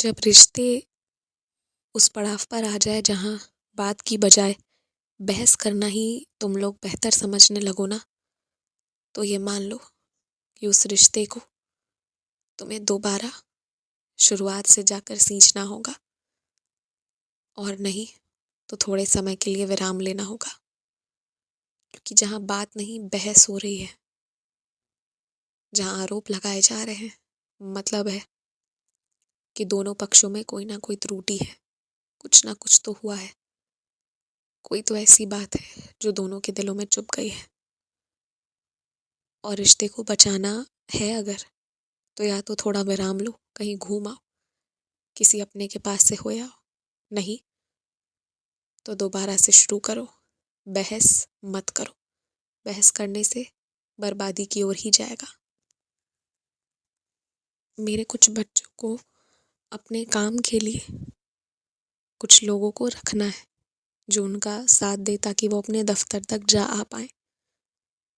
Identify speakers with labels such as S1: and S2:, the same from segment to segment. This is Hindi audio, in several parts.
S1: जब रिश्ते उस पड़ाव पर आ जाए जहाँ बात की बजाय बहस करना ही तुम लोग बेहतर समझने लगो ना, तो ये मान लो कि उस रिश्ते को तुम्हें दोबारा शुरुआत से जाकर सींचना होगा, और नहीं तो थोड़े समय के लिए विराम लेना होगा। क्योंकि जहाँ बात नहीं बहस हो रही है, जहाँ आरोप लगाए जा रहे हैं, मतलब है कि दोनों पक्षों में कोई ना कोई त्रुटि है, कुछ ना कुछ तो हुआ है। कोई तो ऐसी बात है जो दोनों के दिलों में चुभ गई है। और रिश्ते को बचाना है अगर, तो या तो थोड़ा विराम लो, कहीं घूम आओ, किसी अपने के पास से हो आओ, नहीं तो दोबारा से शुरू करो। बहस मत करो, बहस करने से बर्बादी की ओर ही जाएगा। मेरे कुछ बच्चों को अपने काम के लिए कुछ लोगों को रखना है जो उनका साथ दे, ताकि वो अपने दफ्तर तक जा आ पाए।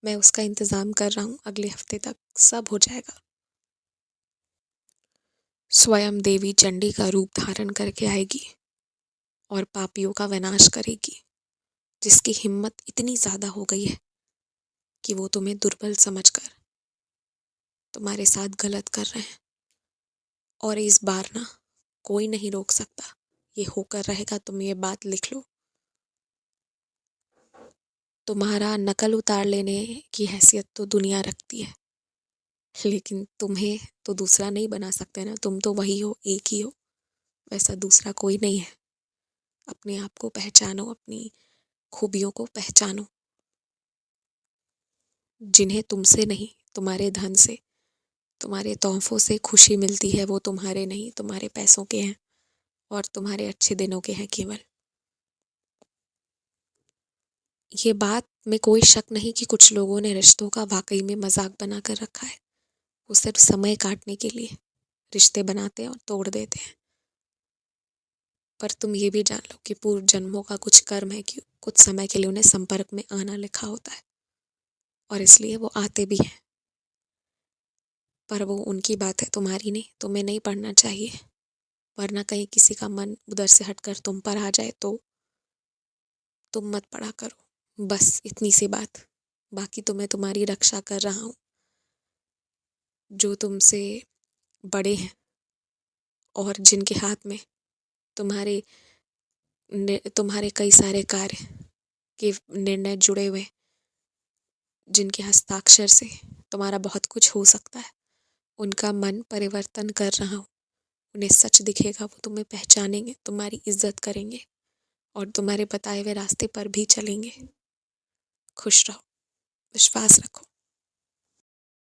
S1: मैं उसका इंतज़ाम कर रहा हूँ, अगले हफ्ते तक सब हो जाएगा। स्वयं देवी चंडी का रूप धारण करके आएगी और पापियों का विनाश करेगी, जिसकी हिम्मत इतनी ज़्यादा हो गई है कि वो तुम्हें दुर्बल समझकर तुम्हारे साथ गलत कर रहे हैं। और इस बार ना कोई नहीं रोक सकता, ये होकर रहेगा। तुम ये बात लिख लो। तुम्हारा नकल उतार लेने की हैसियत तो दुनिया रखती है, लेकिन तुम्हें तो दूसरा नहीं बना सकते ना। तुम तो वही हो, एक ही हो, वैसा दूसरा कोई नहीं है। अपने आप को पहचानो, अपनी खूबियों को पहचानो। जिन्हें तुमसे नहीं, तुम्हारे धन से, तुम्हारे तोहफों से खुशी मिलती है, वो तुम्हारे नहीं, तुम्हारे पैसों के हैं और तुम्हारे अच्छे दिनों के हैं केवल। ये बात में कोई शक नहीं कि कुछ लोगों ने रिश्तों का वाकई में मजाक बना कर रखा है। वो सिर्फ समय काटने के लिए रिश्ते बनाते हैं और तोड़ देते हैं। पर तुम ये भी जान लो कि पूर्व जन्मों का कुछ कर्म है कि कुछ समय के लिए उन्हें संपर्क में आना लिखा होता है, और इसलिए वो आते भी हैं। पर वो उनकी बात है, तुम्हारी नहीं। तुम्हें नहीं पढ़ना चाहिए, वरना कहीं किसी का मन उधर से हटकर तुम पर आ जाए तो तुम मत पढ़ा करो। बस इतनी सी बात। बाकी तो मैं तुम्हारी रक्षा कर रहा हूँ। जो तुमसे बड़े हैं और जिनके हाथ में तुम्हारे तुम्हारे कई सारे कार्य के निर्णय जुड़े हुए, जिनके हस्ताक्षर से तुम्हारा बहुत कुछ हो सकता है, उनका मन परिवर्तन कर रहा हूँ। उन्हें सच दिखेगा, वो तुम्हें पहचानेंगे, तुम्हारी इज्जत करेंगे और तुम्हारे बताए हुए रास्ते पर भी चलेंगे। खुश रहो, विश्वास रखो।